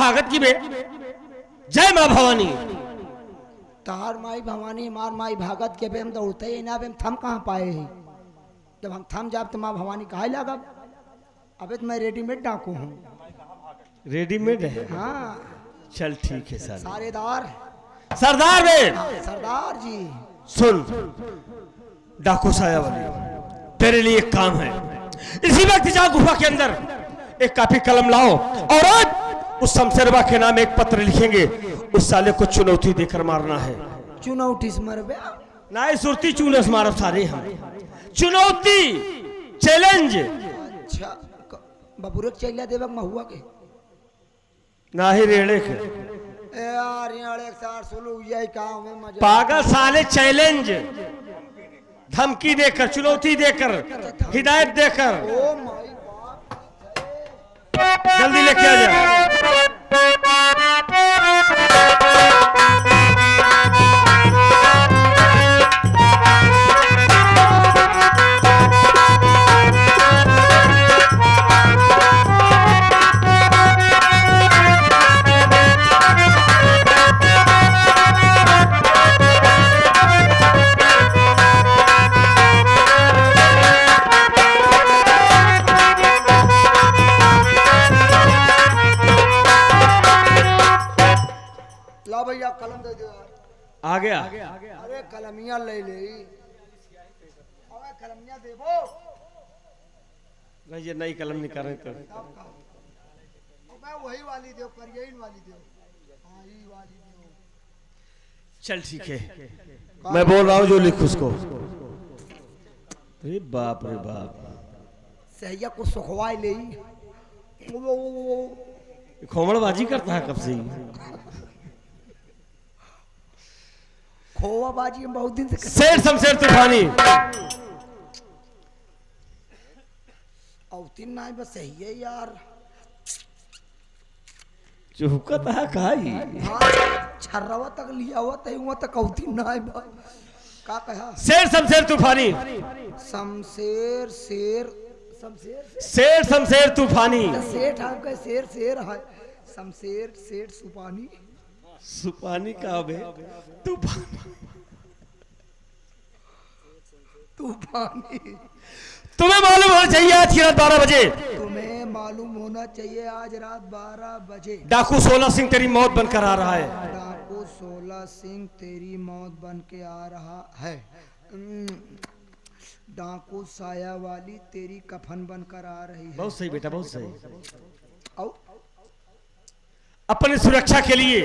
भागत की बे। जय माँ भवानी। तार माई भवानी मार माई भागत के बे हम दौड़ते ही ना बे हम थम कहाँ पाए हैं। जब हम थम जाब तो माँ भवानी कहे लगा अबे तो मैं रेडीमेड डाकू हूँ। रेडीमेड है? हाँ चल ठीक है सर। सारेदार सरदार बे। सरदार जी सुन डाकू साया वाली, तेरे लिए एक काम है। इसी वक्त जा गुफा के अंदर एक कापी कलम लाओ और आज उस शमशेरबा के नाम एक पत्र लिखेंगे। उस साले को चुनौती देकर मारना है। चुनौती से मर बे ना सुरती चूनस मारब सारे हम। चुनौती चैलेंज। अच्छा बबूरक चलिया देवक महुआ के ना ही रेड़े के यार यार एक सार सुलू यही काम में मजा पागल साले। चैलेंज धमकी देकर, चुनौती देकर, हिदायत देकर। ओ माय जल्दी लेके आ जा। ला भैया कलम दे दो यार। आ गया। अरे कलमिया ले ले अबे कलमिया देबो। नहीं ये नई कलम निकाल रहे तो मैं वही वाली दो करियन वाली दो। हाँ ये वाली दो। चल ठीक है मैं बोल रहा हूँ जो लिख उसको। अरे बाप रे बाप। सहिया को सुखवाई ले खोमड़बाजी करता है कब से ही। खोवा बाजी हम बहुत दिन से शेर शमशेर तूफानी। औतिन ना बस सही है यार। चुहकत है काई। हाँ छर्रवा तक लिया हुआ तय हुआ तक औतिन ना है भाई। का कहा? शेर शमशेर तूफानी। शमशेर शेर शमशेर शेर शमशेर तूफानी। सेठ आपका शेर शेर है। शमशेर सेठ सुपानी। सुपानी का बे तूफानी। तूफानी तुम्हें मालूम होना चाहिए आज की रात 12 बजे। तुम्हें मालूम होना चाहिए आज रात 12 बजे डाकू 16 सिंह तेरी मौत बनकर आ रहा है। डाकू 16 सिंह तेरी मौत बन के आ रहा है। डाकू साया वाली तेरी कफन बनकर आ रही है। बहुत सही बेटा बहुत सही। और अपनी सुरक्षा के लिए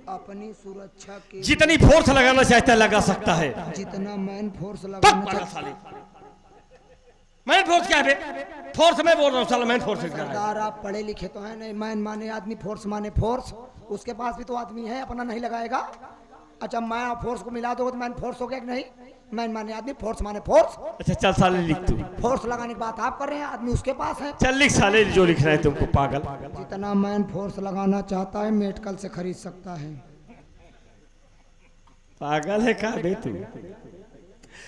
अपनी सुरक्षा के जितनी फोर्स लगाना चाहता है लगा सकता है। जितना मैन फोर्स लगाना पागल चाहता साले। मैन फोर्स क्या है बे? फोर्स मैं बोल रहा हूँ साला मैन फोर्स क्या है? सरदार आप पढ़े लिखे तो हैं नहीं। मैन माने आदमी फोर्स माने फोर्स। उसके पास भी तो आदमी है अपना नहीं लगाएगा। अच्छा मैं फोर्स को मिला दोगे तो मैन फोर्स हो गया कि नहीं? मैन माने आदमी फोर्स माने फोर्स। अच्छा चल साले लिख तू। फोर्स लगाने की बात आप कर रहे हैं आदमी उसके पास है। चल लिख साले जो लिखना है तुमको पागल। जितना मैन फोर्स लगाना चाहता है मेडिकल से खरीद सकता है। पागल है का बे तू?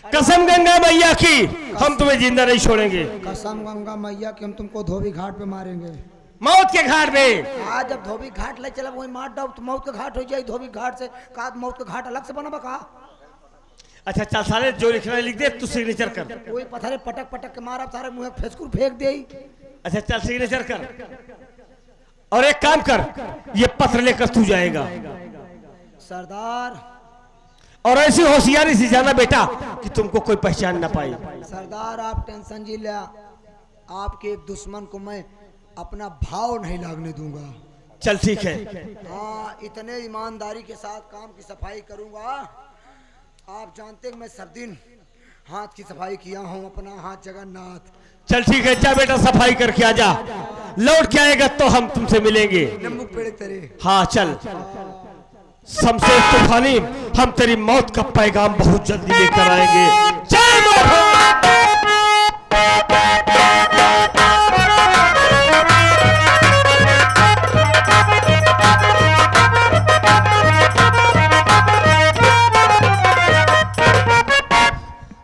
कसम गंगा मैया की हम तुम्हें जिंदा नहीं छोड़ेंगे। कसम गंगा मैया कि हम तुमको धोबी घाट पे मारेंगे। मौत के घाट पे। आज जब धोबी घाट ले चला वही मार दो तो मौत का घाट हो जाए। धोबी घाट से का मौत का घाट अलग से बना कहा। अच्छा चल साले जो लिखना है लिख दे तू सिग्नेचर कर। कोई पत्थरे पटक पटक के मारा सारे मुंह फेंकूर फेंक दे। अच्छा चल सिग्नेचर कर और एक काम कर ये पत्र लेकर तू जाएगा सरदार। और ऐसी होशियारी से जाना बेटा कि तुमको कोई पहचान ना पाए। सरदार आप टेंशन जी ले। आपके एक दुश्मन को मैं अपना भाव नहीं लागने दूंगा। चल ठीक है। हाँ इतने ईमानदारी के साथ काम की सफाई करूंगा। आप जानते हैं मैं सब दिन हाथ की सफाई किया हूँ अपना हाथ जगन्नाथ। चल ठीक है जा बेटा सफाई करके आ जा। लौट के आएगा तो हम तुमसे मिलेंगे। नमक पेड़ तेरे। हाँ चल शमशेर तूफानी हम तेरी मौत का पैगाम बहुत जल्दी लेकर आएंगे। जय माता।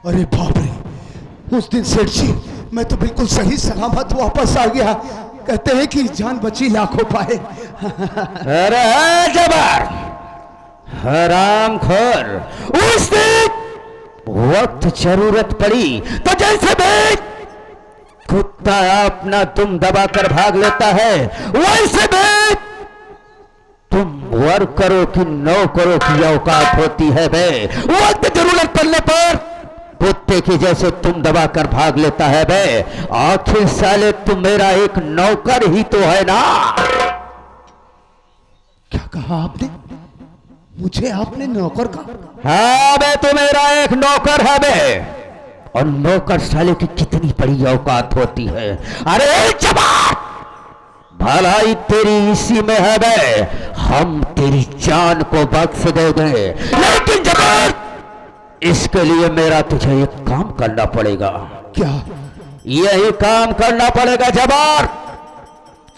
अरे बाप रे उस दिन सेठ जी मैं तो बिल्कुल सही सलामत वापस आ गया। कहते हैं कि जान बची लाखों पाए। अरे जबर हरामखोर, उस दिन वक्त जरूरत पड़ी तो जैसे भी कुत्ता अपना तुम दबाकर भाग लेता है, वैसे भी तुम वर्करों की नौकरों की औकात होती है बे। वक्त जरूरत पड़ने पर कुत्ते की जैसे तुम दबाकर भाग लेता है बे। आखिर साले तुम मेरा एक नौकर ही तो है ना। क्या कहा आपने? मुझे आपने नौकर कहा? हाँ बे, तू मेरा एक नौकर है बे। और नौकर साले की कितनी बड़ी औकात होती है। अरे जवान, भलाई तेरी इसी में है बे। हम तेरी जान को बख्श देंगे, लेकिन जवान इसके लिए मेरा तुझे एक काम करना पड़ेगा। क्या? यही काम करना पड़ेगा जवान।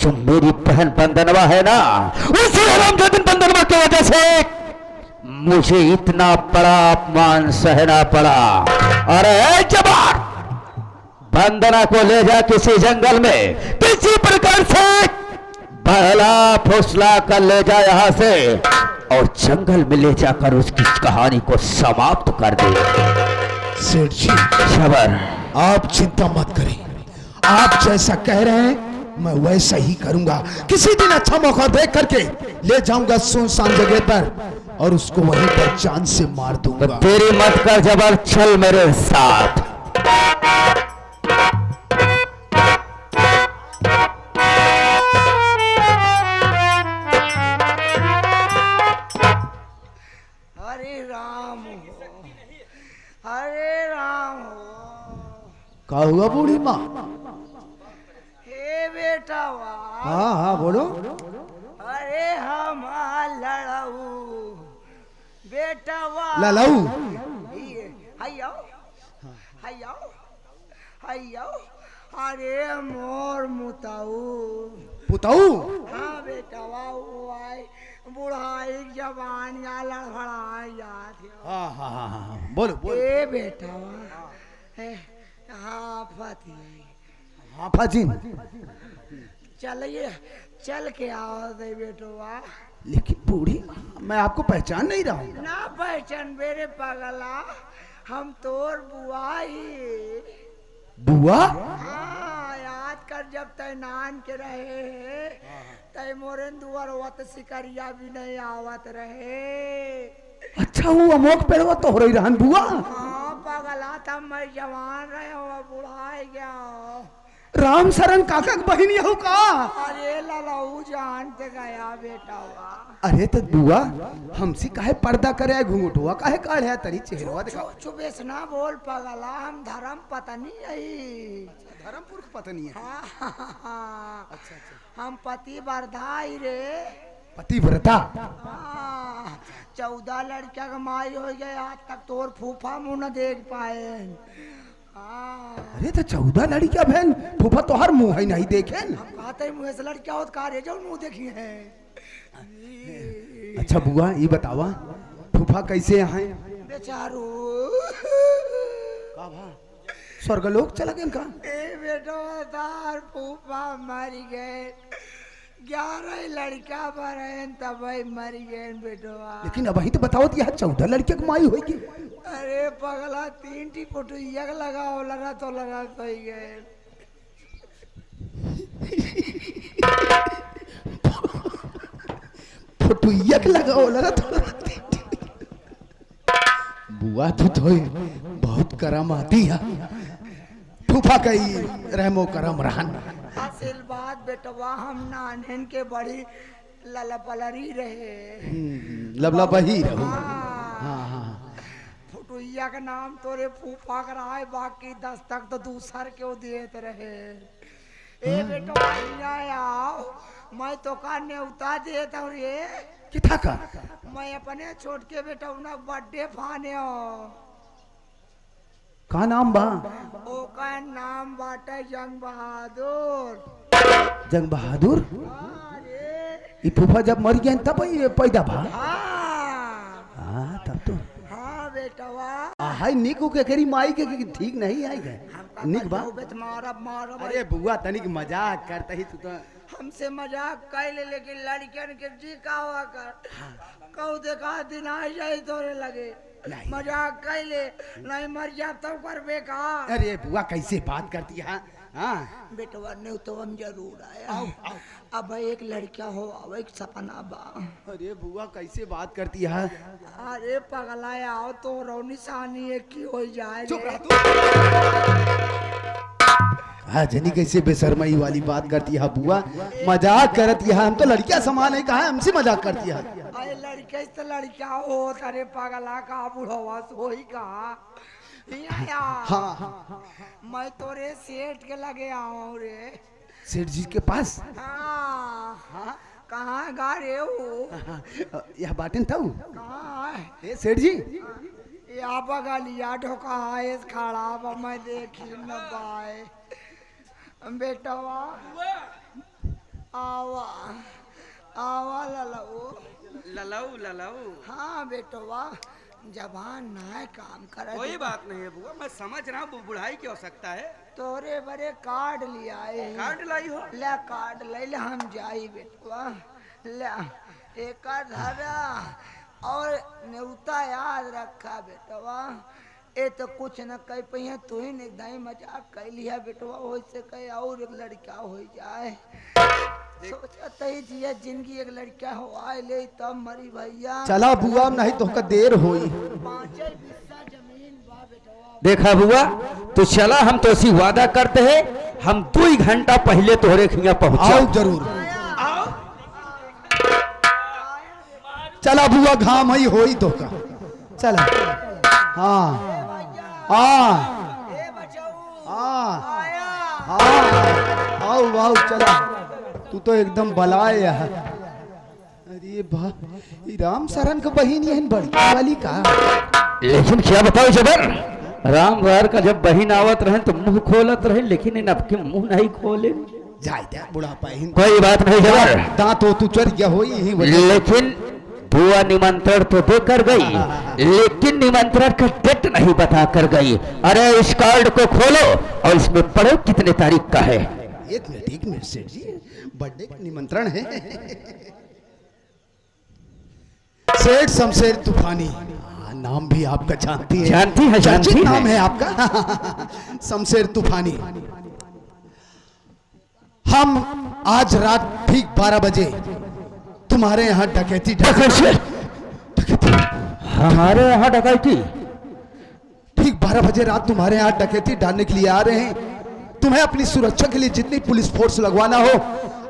जो मेरी बहन बंदनवा है ना, उसी हरामजादी बंदनवा की वजह से मुझे इतना बड़ा अपमान सहना पड़ा। अरे जवान, बंदना को ले जा किसी जंगल में, किसी प्रकार से बहला फुसला कर ले जा यहां से, और जंगल में ले जाकर उसकी कहानी को समाप्त कर दे। सेठ जी, जबर, आप चिंता मत करें। आप जैसा कह रहे हैं मैं वैसा ही करूंगा। किसी दिन अच्छा मौका देख करके ले जाऊंगा सुनसान जगह पर, और उसको वहीं पर जान से मार दूंगा। तेरी मत कर जबर, चल मेरे साथ। हरे राम हो, हरे राम हो। क्या हुआ बूढ़ी माँ? हे बेटा वाह, हाँ हाँ बोलो। अरे हम लड़ऊ बेटा वाह। ललऊ? हायो हायो हायो। अरे मोर मुताऊ पुताऊ? हाँ बेटा वाह, बुढ़ाई जवान या लड़खड़ा याद। हाँ हाँ हाँ हाँ बोलो बोलो। ए बेटा हाँ पति, हाँ फाजिन, चलिए चल के आओ दे बेटवा। लेकिन बूढ़ी माँ मैं आपको पहचान नहीं रहा हूँ। ना पहचान मेरे पगला, हम तोर बुआ ही। बुआ? हाँ याद कर, जब तय नान के रहे तय मोरन दुआर वत शिकारिया भी नहीं आवत रहे। अच्छा वो अमोक पेड़वा तो हो रही रहन बुआ। हाँ पगला, तब मैं जवान रहे हो, बुढ़ा गया। राम शरण काका की बहन हो का? अरे ललाऊ जानते गया बेटा वाह। अरे तो बुआ हमसे काहे पर्दा करे, घूंघटुआ काहे काढ़े, तरी चेहरा दिखा। चुपेस ना बोल पगला, हम धर्म पत्नी है। धर्मपुर की पत्नी है? हाँ, अच्छा। हम पति बरधाई रे। पतिव्रता? 14 लड़किया का माई हो गए, आज तक तोर फूफा मुंह न देख पाए। अरे तो 14 लड़कियां बहन, फूफा तो हर मुंह है नहीं देखे। हम कहते मुँह से लड़किया होत कार्य जो मुंह देखी है। अच्छा बुआ ये बतावा फूफा कैसे आए? बेचारू स्वर्गलोक चला गए का? ए बेटो तार फूफा मर गए, 11 लड़का बरन तब मर गए बेटवा। लेकिन अब तो बताओ तो यहाँ 14 लड़कियों की माई होगी। अरे पगला 3 टी फोटो एक लगाओ, लगा तो गए। फोटो एक लगाओ लगा तो बुआ तो बहुत करम आती है। फूफा कही रहमो करम रहन। आशीर्वाद बेटवा, हम नानहन के बड़ी ललपलरी रहे। लबला बही रहो। हाँ हाँ। फुटुइया का नाम तोरे फूफा का रहा है, बाकी 10 तक तो दूसर क्यों देते रहे। ए बेटवा आओ, मैं तो का न्योता देता हूँ रे। किथा का? मैं अपने छोट के बेटा उन्हें बर्थडे फाने हो। का नाम बा? ओका नाम बाटे जंग बहादुर। जंग बहादुर? ये फूफा जब मर गया तब ये पैदा भा? हाँ तब तो। हाँ बेटवा। हाय निक के करी माई के ठीक नहीं आई गए। निक बा? मारब मारब। अरे बुआ तनिक मजाक करता ही तू तो। हमसे मजाक कैले लेकिन लड़कियन के जी का हुआ कर कहू देखा दिन आ जाए तोरे लगे मजाक कैले नहीं मर जा तब करबे का। अरे बुआ कैसे बात करती है? हाँ बेटवा ने तो हम जरूर आया अब एक लड़का हो अब एक सपना बा। अरे बुआ कैसे बात करती है? अरे पगला आओ तो रो निशानी एक की हो जाए। चुप रह तू। हाँ जनी कैसे बेशर्माई वाली बात करती है बुआ, मजाक करती है। हम तो लड़कियां समान है, कहा हमसे मजाक करती है। अरे लड़के तो लड़का हो अरे पगला का बुढ़वा सोई कहा। हाँ मैं तोरे सेठ के लगे आऊं रे। सेठ जी के पास? हाँ कहाँ गा रे हो? यह बाटन था कहाँ है सेठ जी? या बगलिया ढोका है खड़ा बा मैं देखी न पाए। बेटवा आवा आवा ललाऊ ललाऊ हाँ बेटवा जबान ना है काम कर। कोई बात नहीं है बुआ, मैं समझ रहा हूँ बुढ़ाई की आवश्यकता है। तोरे बड़े कार्ड लिया है। कार्ड लाई हो? ले कार्ड ले ले हम जाई बेटवा ले एक धरा और न्योता याद रखा बेटवा। ए तो कुछ न कह पहिए तू ही नहीं मजाक कर लिया बेटवा वैसे कह और एक लड़का हो जाए। सोचा तही जिया जिंदगी एक लड़का हो आए ले तब मरी भैया। चला बुआ नहीं तो देर हुई। 5 हिस्सा जमीन बा बेटवा। देखा बुआ तो चला, हम तो ऐसी वादा करते हैं हम 2 घंटा पहले तोहरे खिया पहुंचा। आओ जरूर। चला बुआ घाम ही होई तो का। चला हाँ हाँ हाँ हाँ आओ आओ चला। तू तो एकदम बलाए है। अरे बा राम सरन का बहन है बड़ी वाली का। लेकिन क्या बताओ जबर, राम वार का जब बहन आवत रहे तो मुंह खोलत रहे, लेकिन इन अब के मुंह नहीं खोले। जाए दे बुढ़ापा ही। कोई बात नहीं जबर, दांत हो तू चढ़ गया हो यही वजह। लेकिन बुआ निमंत्रण तो दे कर गई, लेकिन निमंत्रण का डेट नहीं बता कर गई। अरे इस कार्ड को खोलो और इसमें पढ़ो कितने तारीख का है। 1 मिनट सेठ जी, बर्थडे का निमंत्रण है। सेठ शमशेर तूफानी। नाम भी आपका जानती है? जानती है, जानती चर्चित है। नाम है आपका शमशेर तूफानी। हम आज रात ठीक 12 बजे तुम्हारे यहाँ डकैती हमारे यहाँ डकैती? ठीक 12 बजे रात तुम्हारे यहाँ डकैती डालने के लिए आ रहे हैं। तुम्हें अपनी सुरक्षा के लिए जितनी पुलिस फोर्स लगवाना हो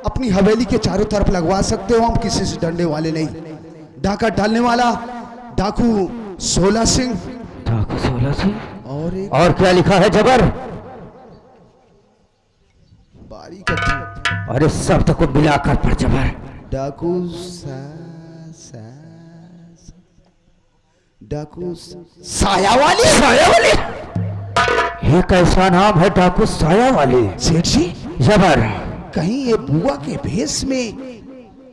अपनी हवेली के चारों तरफ लगवा सकते हो। हम किसी से डरने वाले नहीं। डाका डालने वाला डाकू 16 सिंह। डाकू 16 सिंह? और क्या लिखा है जबर? बारी का अरे शब्द को मिलाकर पढ़ जबर। डाकू डाकू साया वाली। साया वाली? ये कैसा नाम है डाकू साया वाली? सेठ जी जबर, कहीं ये बुआ के भेष में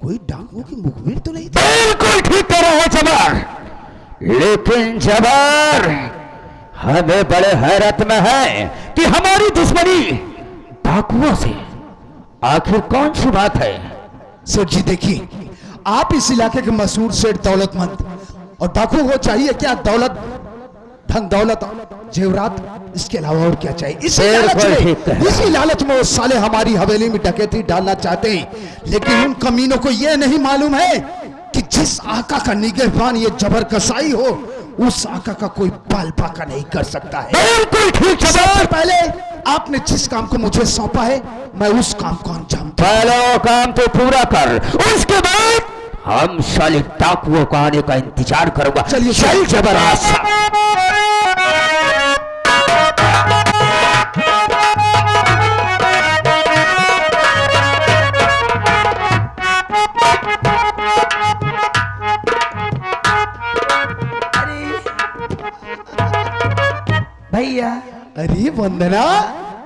कोई डाकुओं की मुखबिर तो नहीं था? बिल्कुल ठीक कह रहा है जबर, लेकिन जबर हमें बड़े हैरत में है कि हमारी दुश्मनी डाकुओं से आखिर कौन सी बात है। सेठ जी देखिए, आप इस इलाके के मशहूर सेठ दौलतमंद, और डाकू को चाहिए क्या? दौलत, धन दौलत, जेवरात, इसके अलावा और क्या चाहिए? इसी लालच में वो साले हमारी हवेली में डकैती डालना चाहते हैं, लेकिन उन कमीनों को यह नहीं मालूम है कि जिस आका का निगहबान ये जबर कसाई हो उस आका का कोई बाल बाका नहीं कर सकता है। बिल्कुल ठीक। सबसे पहले आपने जिस काम को मुझे सौंपा है मैं उस काम को अंजाम दूं। पहले वो काम तो पूरा कर, उसके बाद हम साले डाकुओं को आने का इंतजार करूंगा। चलिए चल जबर आशा। भैया। अरे वंदना।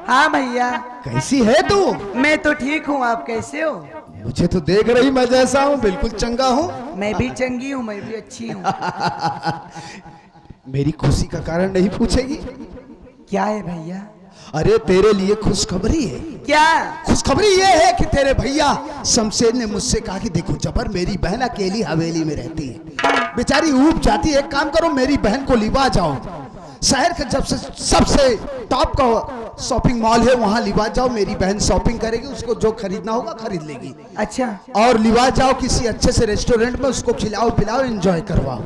हाँ भैया। कैसी है तू? मैं तो ठीक हूँ, आप कैसे हो? मुझे तो देख रही मैं जैसा हूँ बिल्कुल चंगा हूँ। मैं भी चंगी हूँ, मैं भी अच्छी हूँ। मेरी खुशी का कारण नहीं पूछेगी? क्या है भैया? अरे तेरे लिए खुशखबरी है। क्या? खुशखबरी ये है कि तेरे भैया शमशेर ने मुझसे कहा कि देखो जबर, मेरी बहन अकेली हवेली में रहती है, बेचारी ऊब जाती है, एक काम करो मेरी बहन को लिवा जाओ, शहर का जब से सबसे टॉप का शॉपिंग मॉल है वहां लिवा जाओ, मेरी बहन शॉपिंग करेगी, उसको जो खरीदना होगा खरीद लेगी। अच्छा। और लिवा जाओ किसी अच्छे से रेस्टोरेंट में, उसको खिलाओ पिलाओ एंजॉय करवाओ।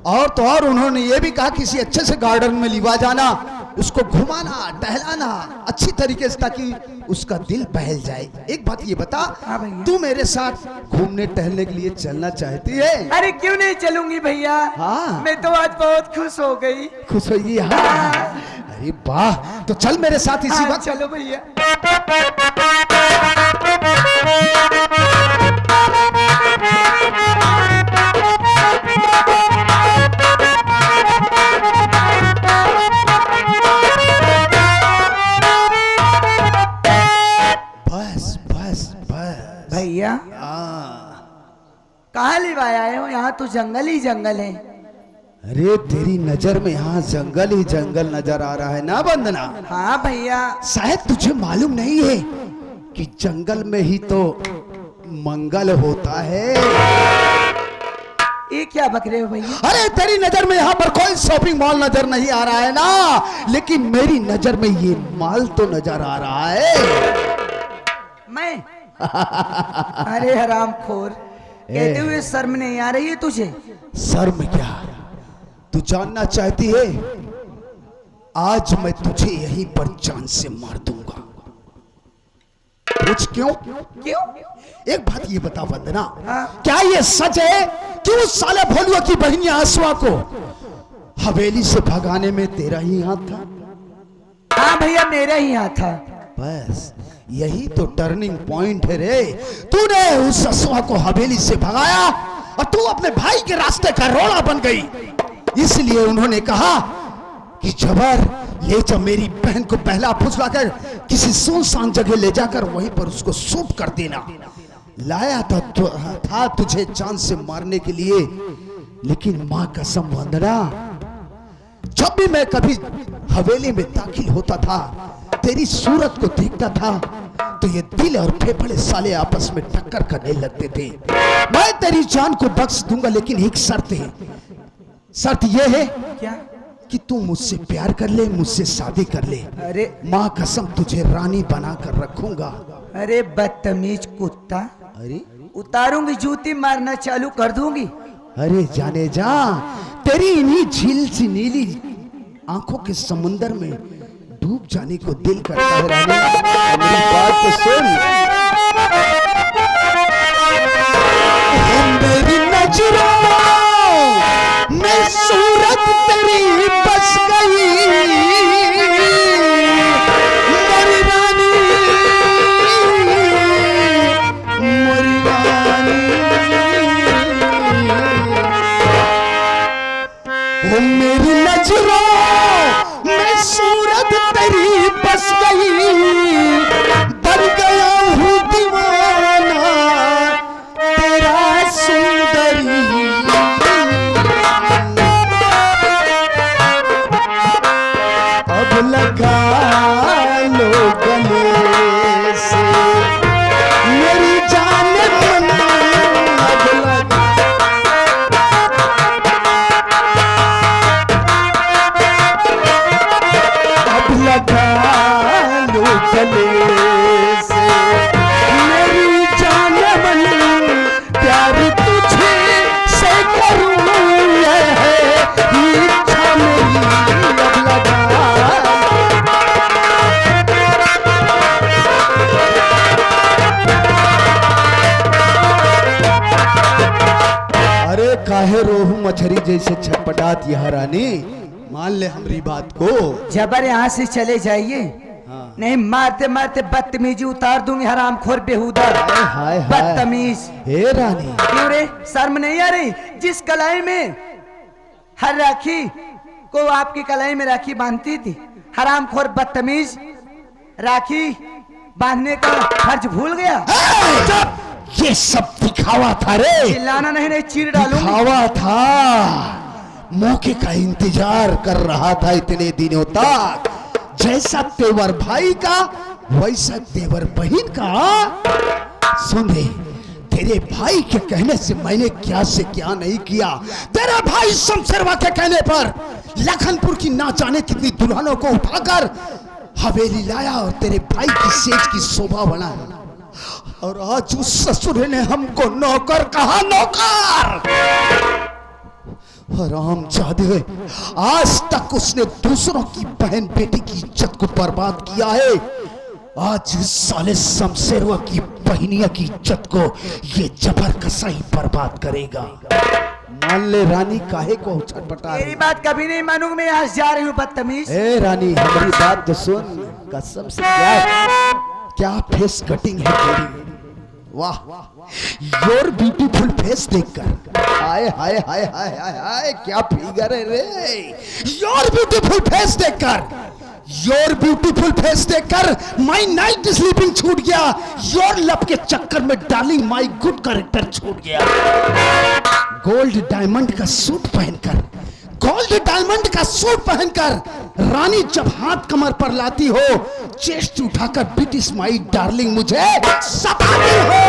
और तो और उन्होंने ये भी कहा किसी अच्छे से गार्डन में लिवा जाना, उसको घुमाना टहलाना अच्छी तरीके से, ताकि उसका दिल बहल जाए। एक बात ये बता, हाँ भैया। तू मेरे साथ घूमने टहलने के लिए चलना चाहती है? अरे क्यों नहीं चलूंगी भैया। हाँ। मैं तो आज बहुत खुश हो गई। खुश होगी? हाँ। अरे वाह, तो चल मेरे साथ इसी हाँ, वक्त। चलो भैया। बस बस बस भैया कहाँ लिवाया है? यहाँ तो जंगल ही जंगल है। अरे तेरी नजर में यहाँ जंगल ही जंगल नजर आ रहा है ना वंदना? हाँ भैया। शायद तुझे मालूम नहीं है कि जंगल में ही तो मंगल होता है। ये क्या बक रहे हो भैया? अरे तेरी नजर में यहाँ पर कोई शॉपिंग मॉल नजर नहीं आ रहा है ना, लेकिन मेरी नजर में ये माल तो नजर आ रहा है। मैं? अरे हराम खोर, कहते हुए शर्म नहीं आ रही है तुझे? शर्म क्या? तू जानना चाहती है? आज मैं तुझे यहीं पर जान से मार दूंगा। पूछ क्यों? क्यों? एक बात ये बता वंदना, हाँ? क्या ये सच है कि उस साले भोलुआ की बहनी आसवा को हवेली से भगाने में तेरा ही हाथ था? हाँ भैया, मेरा ही हाथ था। बस यही तो टर्निंग पॉइंट है रे। तूने उस आसवा को हवेली से भगाया और तू अपने भाई के रास्ते का रोड़ा बन गई। इसलिए उन्होंने कहा कि जबर ले जा मेरी बहन को पहला फुसलाकर किसी सुनसान जगह ले जाकर वहीं पर उसको सूट कर देना। लाया था तुझे जान से मारने के लिए, लेकिन मां कसम वंदना, जब भी मैं कभी हवेली में दाखिल होता था, तेरी सूरत को देखता था, तो ये दिल और फेफड़े साले आपस में टक्कर करने लगते थे। मैं तेरी जान को बख्श दूंगा, लेकिन एक शर्त है। शर्त यह है क्या? कि तू मुझसे प्यार कर ले, मुझसे शादी कर ले। अरे माँ कसम तुझे रानी बनाकर रखूंगा। अरे बदतमीज कुत्ता, अरे उतारूंगी जूती, मारना चालू कर दूंगी। अरे जाने जा, तेरी इन्हीं झील सी नीली आंखों के समुंदर में डूब जाने को दिल करता है रानी। मेरी बात तो सुन। मेरी नजरों में सूरत तेरी बस गई, मेरी रानी, मेरी रानी। ओ मेरी नजरों में सूरत तेरी बस गई, बन गया हूँ दीवाना तेरा सुंदरी। अब लगा लो गले से मेरी जान मन, अब लगा। अब लगा लो गले से मेरी जान मन, प्यार तुझे से करूं यह है इच्छा मेरी। अब लगा। अरे काहे रोहू मछली जैसे छटपटात यह रानी, मान ले हमारी बात को। जबर यहाँ से चले जाइए, नहीं मारते मारते बदतमीजी उतार दूंगी। हरामखोर बेहुदा हाय हाय। बदतमीज। हे रानी, क्यों रे, शर्म नहीं आ रही? जिस कलाई में हर राखी को आपकी कलाई में राखी बांधती थी, हरामखोर बदतमीज, राखी बांधने का फर्ज भूल गया। ये सब दिखावा था रे, चिल्लाना नहीं चीर डालूंगी। दिखावा था। मौके का इंतजार कर रहा था इतने दिनों तक, जैसा तेवर भाई का वैसा तेवर बहन का। सुन रे, तेरे भाई के कहने से मैंने क्या से क्या नहीं किया। तेरा भाई शमशेरवा के कहने पर लखनपुर की ना जाने कितनी दुल्हनों को उठाकर हवेली लाया और तेरे भाई की सेज की शोभा बनाया। और आज उस ससुर ने हमको नौकर कहा, नौकर। हरामजादे, आज तक उसने दूसरों की बहन बेटी की इज्जत को बर्बाद किया है। आज इस साले शमशेरवा की बहनिया की इज्जत को ये जबर कसा ही बर्बाद करेगा। मान ले रानी, काहे को छटपटा रही? तेरी बात कभी नहीं मानूंगा, मैं यहाँ जा रही हूँ बदतमीज। ए रानी, हमारी बात तो सुन। कसम से क्या फेस कटिंग है तेरी। वाह, योर ब्यूटीफुल फेस देखकर, हाय हाय हाय हाय हाय हाय, क्या फिगर है रे। योर ब्यूटीफुल फेस देखकर, योर ब्यूटीफुल फेस देखकर माय नाइट स्लीपिंग छूट गया। योर लव के चक्कर में डार्लिंग माय गुड कैरेक्टर छूट गया। गोल्ड डायमंड का सूट पहनकर, गोल्ड डायमंड का सूट पहनकर रानी जब हाथ कमर पर लाती हो, चेस्ट उठाकर ब्रिटिश माई डार्लिंग मुझे सताती हो।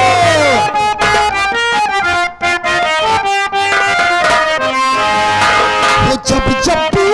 वो जब जब भी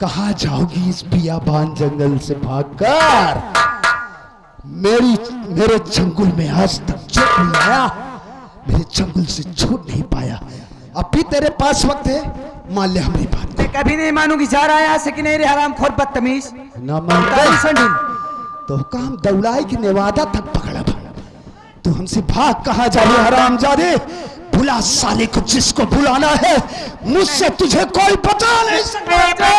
कहाँ जाओगी इस बियाबान जंगल से भागकर? मेरे जंगल में आज तक जो नहीं आया, मेरे जंगल से छूट नहीं पाया। अब भी तेरे पास वक्त है, मान ले हमारी बात। मैं कभी नहीं मानूंगी, जा रहा है यहाँ से कि नहीं रे हरामखोर बदतमीज। ना मानता तो काम दौड़ाई की नेवादा तक पकड़ा। तू हमसे भाग कहाँ जा रही हरामजादे? बुला साले को जिसको बुलाना है, मुझसे तुझे कोई बचा नहीं सकता।